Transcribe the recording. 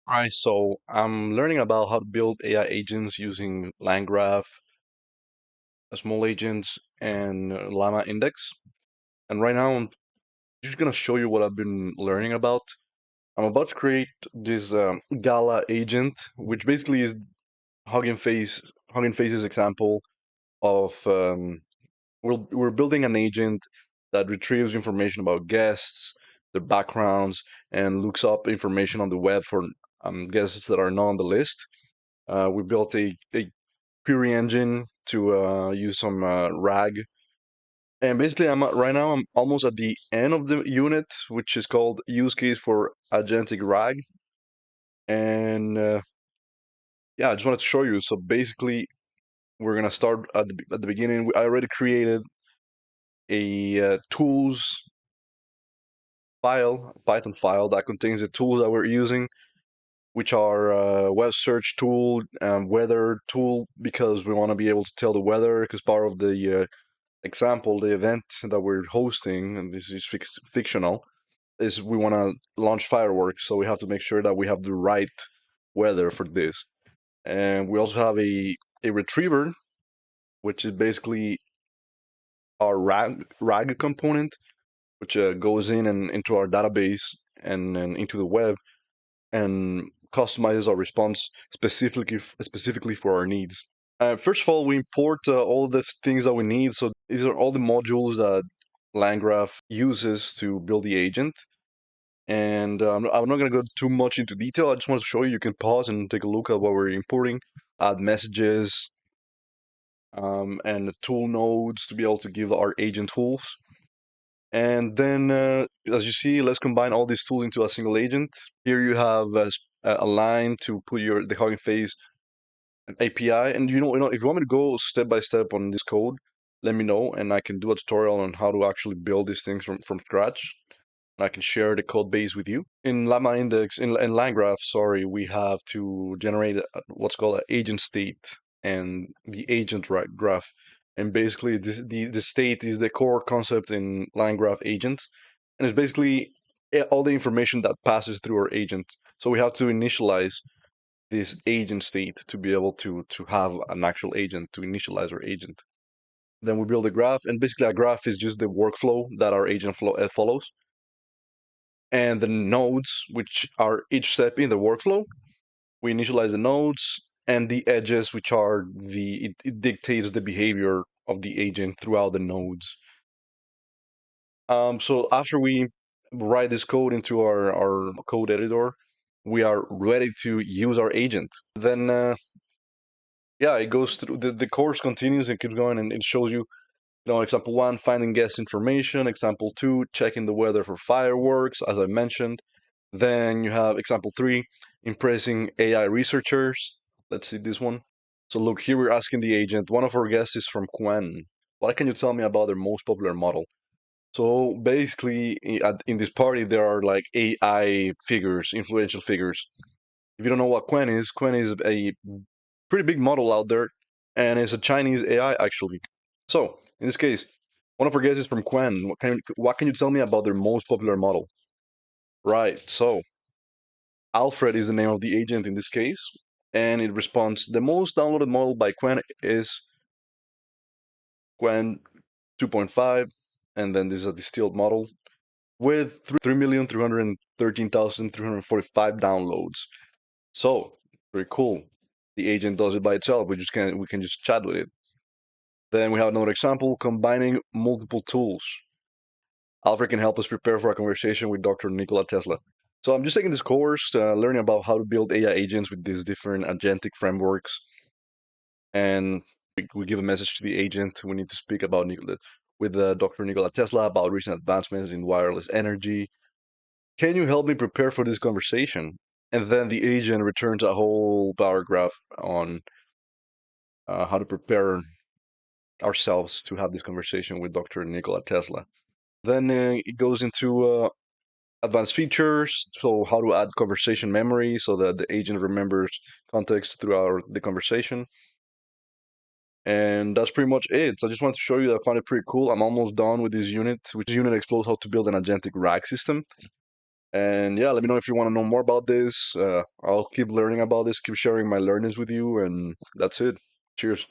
Hi, so I'm learning about how to build AI agents using LangGraph, small agents, and Llama Index. And right now, I'm just gonna show you what I've been learning about. I'm about to create this Gala agent, which basically is Hugging Face, Hugging Face's example of we're building an agent that retrieves information about guests, their backgrounds, and looks up information on the web for guests that are not on the list. We built a query engine to use some RAG. And basically, right now I'm almost at the end of the unit, which is called use case for agentic RAG. And yeah, I just wanted to show you. So basically, we're gonna start at the beginning. I already created a tools file, Python file that contains the tools that we're using, which are web search tool, weather tool, because we want to be able to tell the weather, because part of the example, the event that we're hosting, and this is fictional, is we want to launch fireworks, so we have to make sure that we have the right weather for this. And we also have a retriever, which is basically our RAG component, which goes in and into our database and into the web and customizes our response specifically for our needs. First of all, we import all the things that we need. So these are all the modules that LangGraph uses to build the agent. And I'm not going to go too much into detail. I just want to show you. You can pause and take a look at what we're importing, add messages, and the tool nodes to be able to give our agent tools. And then, as you see, let's combine all these tools into a single agent. Here you have a line to put the Hugging Face API. And if you want me to go step by step on this code, let me know, and I can do a tutorial on how to actually build these things from scratch. And I can share the code base with you. In Llama Index, in LangGraph, sorry, we have to generate what's called an agent state and the agent graph. And basically, the state is the core concept in LangGraph agents, and it's basically all the information that passes through our agent. So we have to initialize this agent state to be able to have an actual agent to initialize our agent. Then we build a graph, and basically a graph is just the workflow that our agent follows. And the nodes, which are each step in the workflow, we initialize the nodes, and the edges, which are it dictates the behavior of the agent throughout the nodes. So after we write this code into our code editor, we are ready to use our agent. Then yeah, it goes through the course continues and keeps going, and it shows you, example one, finding guest information, example two, checking the weather for fireworks, as I mentioned. Then you have example three, impressing AI researchers. Let's see this one. So look, here we're asking the agent, one of our guests is from Quen. What can you tell me about their most popular model? So basically, in this party, there are like AI figures, influential figures. If you don't know what Quen is a pretty big model out there, and it's a Chinese AI actually. So in this case, one of our guests is from Quen. What can you tell me about their most popular model? Right. So Alfred is the name of the agent in this case, and it responds. The most downloaded model by Quen is Quen 2.5, and then this is a distilled model with 3,313,345 downloads. So very cool. The agent does it by itself. We can just chat with it. Then we have another example, combining multiple tools. Alfred can help us prepare for a conversation with Dr. Nikola Tesla. So I'm just taking this course, learning about how to build AI agents with these different agentic frameworks. And we give a message to the agent. We need to speak about with Dr. Nikola Tesla about recent advancements in wireless energy. Can you help me prepare for this conversation? And then the agent returns a whole paragraph on how to prepare ourselves to have this conversation with Dr. Nikola Tesla. Then it goes into advanced features, so how to add conversation memory so that the agent remembers context throughout the conversation. And that's pretty much it. So I just wanted to show you that I found it pretty cool. I'm almost done with this unit, which unit explores how to build an agentic RAG system. And yeah, let me know if you want to know more about this. I'll keep learning about this, keep sharing my learnings with you, and that's it. Cheers.